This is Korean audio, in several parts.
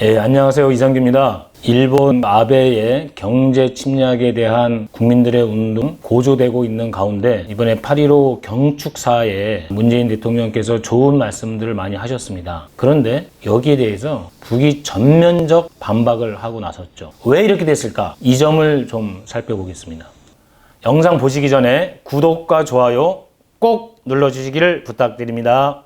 안녕하세요. 이상규입니다. 일본 아베의 경제 침략에 대한 국민들의 운동 고조되고 있는 가운데 이번에 8.15 경축사에 문재인 대통령께서 좋은 말씀들을 많이 하셨습니다. 그런데 여기에 대해서 북이 전면적 반박을 하고 나섰죠. 왜 이렇게 됐을까? 이 점을 좀 살펴보겠습니다. 영상 보시기 전에 구독과 좋아요 꼭 눌러주시기를 부탁드립니다.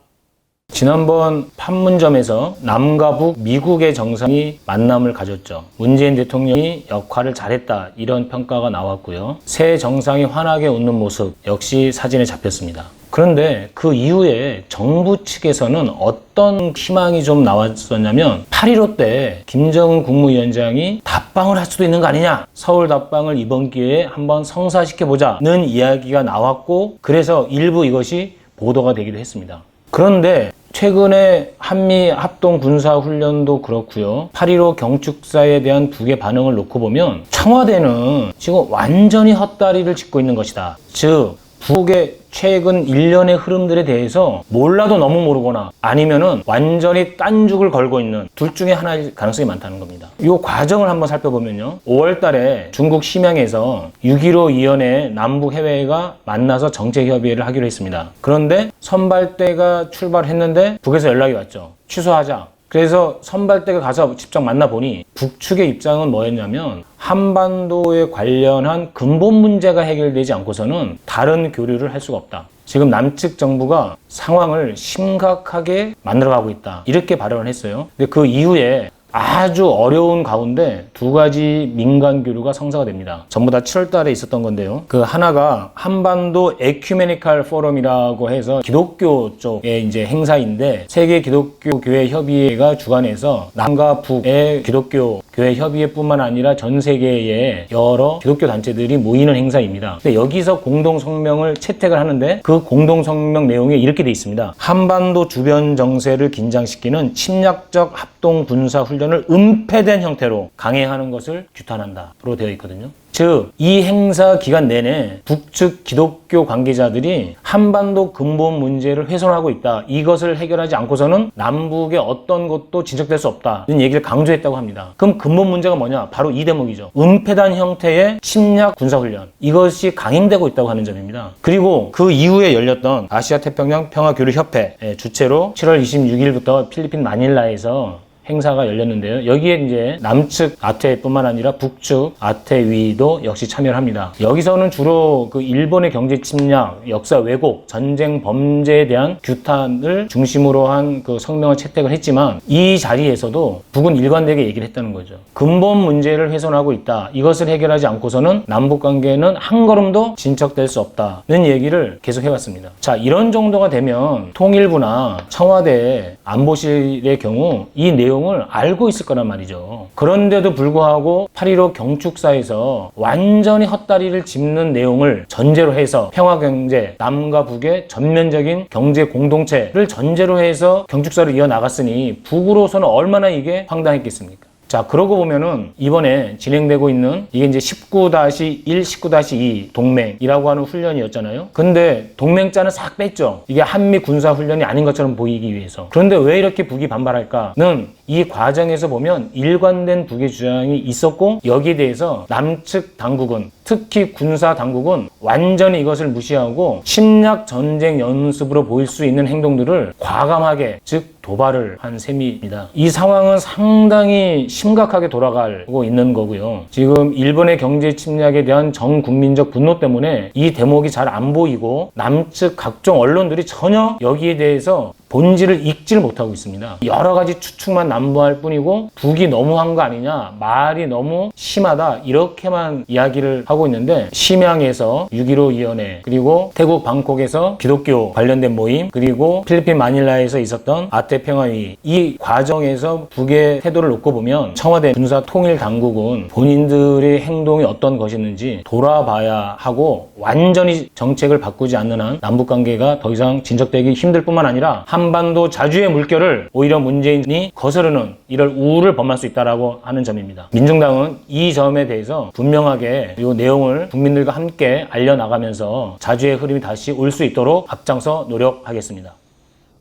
지난번 판문점에서 남과 북, 미국의 정상이 만남을 가졌죠. 문재인 대통령이 역할을 잘했다 이런 평가가 나왔고요. 새 정상이 환하게 웃는 모습 역시 사진에 잡혔습니다. 그런데 그 이후에 정부 측에서는 어떤 희망이 좀 나왔었냐면 8.15 때 김정은 국무위원장이 답방을 할 수도 있는 거 아니냐, 서울 답방을 이번 기회에 한번 성사시켜보자는 이야기가 나왔고, 그래서 일부 이것이 보도가 되기도 했습니다. 그런데 최근에 한미 합동 군사 훈련도 그렇고요. 8.15 경축사에 대한 북의 반응을 놓고 보면 청와대는 지금 완전히 헛다리를 짚고 있는 것이다. 즉 북의 최근 일련의 흐름들에 대해서 몰라도 너무 모르거나 아니면은 완전히 딴죽을 걸고 있는 둘 중에 하나일 가능성이 많다는 겁니다. 이 과정을 한번 살펴보면요. 5월 달에 중국 심양에서 6.15 위원회 남북 해외가 만나서 정책협의회를 하기로 했습니다. 그런데 선발대가 출발했는데 북에서 연락이 왔죠. 취소하자. 그래서 선발대가 가서 직접 만나보니 북측의 입장은 뭐였냐면 한반도에 관련한 근본 문제가 해결되지 않고서는 다른 교류를 할 수가 없다. 지금 남측 정부가 상황을 심각하게 만들어가고 있다. 이렇게 발언을 했어요. 근데 그 이후에 아주 어려운 가운데 두 가지 민간 교류가 성사가 됩니다. 전부 다 7월 달에 있었던 건데요. 그 하나가 한반도 에큐메니칼 포럼이라고 해서 기독교 쪽의 이제 행사인데, 세계 기독교 교회 협의회가 주관해서 남과 북의 기독교 교회 협의회뿐만 아니라 전 세계의 여러 기독교 단체들이 모이는 행사입니다. 근데 여기서 공동 성명을 채택을 하는데 그 공동 성명 내용에 이렇게 돼 있습니다. 한반도 주변 정세를 긴장시키는 침략적 합동 군사 훈련을 은폐된 형태로 강행하는 것을 규탄한다로 되어 있거든요. 즉, 이 행사 기간 내내 북측 기독교 관계자들이 한반도 근본 문제를 훼손하고 있다. 이것을 해결하지 않고서는 남북의 어떤 것도 진척될 수 없다는 얘기를 강조했다고 합니다. 그럼 근본 문제가 뭐냐? 바로 이 대목이죠. 은폐단 형태의 침략 군사훈련. 이것이 강행되고 있다고 하는 점입니다. 그리고 그 이후에 열렸던 아시아태평양 평화교류협회 주최로 7월 26일부터 필리핀 마닐라에서 행사가 열렸는데요. 여기에 이제 남측 아태뿐만 아니라 북측 아태위도 역시 참여를 합니다. 여기서는 주로 그 일본의 경제 침략, 역사 왜곡, 전쟁 범죄에 대한 규탄을 중심으로 한 그 성명을 채택을 했지만, 이 자리에서도 북은 일관되게 얘기를 했다는 거죠. 근본 문제를 훼손하고 있다. 이것을 해결하지 않고서는 남북 관계는 한 걸음도 진척될 수 없다는 얘기를 계속 해왔습니다. 자, 이런 정도가 되면 통일부나 청와대 안보실의 경우 이 내용을 알고 있을 거란 말이죠. 그런데도 불구하고 8.15 경축사에서 완전히 헛다리를 짚는 내용을 전제로 해서 평화경제, 남과 북의 전면적인 경제 공동체를 전제로 해서 경축사를 이어나갔으니 북으로서는 얼마나 이게 황당했겠습니까? 자, 그러고 보면은 이번에 진행되고 있는 이게 이제 19-1, 19-2 동맹이라고 하는 훈련이었잖아요. 근데 동맹자는 싹 뺐죠. 이게 한미 군사 훈련이 아닌 것처럼 보이기 위해서. 그런데 왜 이렇게 북이 반발할까는 이 과정에서 보면 일관된 북의 주장이 있었고, 여기에 대해서 남측 당국은, 특히 군사 당국은 완전히 이것을 무시하고 침략 전쟁 연습으로 보일 수 있는 행동들을 과감하게, 즉 도발을 한 셈입니다. 이 상황은 상당히 심각하게 돌아가고 있는 거고요. 지금 일본의 경제 침략에 대한 전 국민적 분노 때문에 이 대목이 잘 안 보이고 남측 각종 언론들이 전혀 여기에 대해서 본질을 읽지를 못하고 있습니다. 여러 가지 추측만 난무할 뿐이고 북이 너무한 거 아니냐, 말이 너무 심하다, 이렇게만 이야기를 하고 있는데, 심양에서 6.15 위원회, 그리고 태국 방콕에서 기독교 관련된 모임, 그리고 필리핀 마닐라에서 있었던 아태평화회의, 이 과정에서 북의 태도를 놓고 보면 청와대 군사통일당국은 본인들의 행동이 어떤 것이었는지 돌아봐야 하고, 완전히 정책을 바꾸지 않는 한 남북관계가 더 이상 진척되기 힘들 뿐만 아니라 한반도 자주의 물결을 오히려 문재인이 거스르는 이럴 우울을 범할 수 있다라고 하는 점입니다. 민중당은 이 점에 대해서 분명하게 이 내용을 국민들과 함께 알려나가면서 자주의 흐름이 다시 올 수 있도록 앞장서 노력하겠습니다.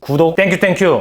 구독 땡큐.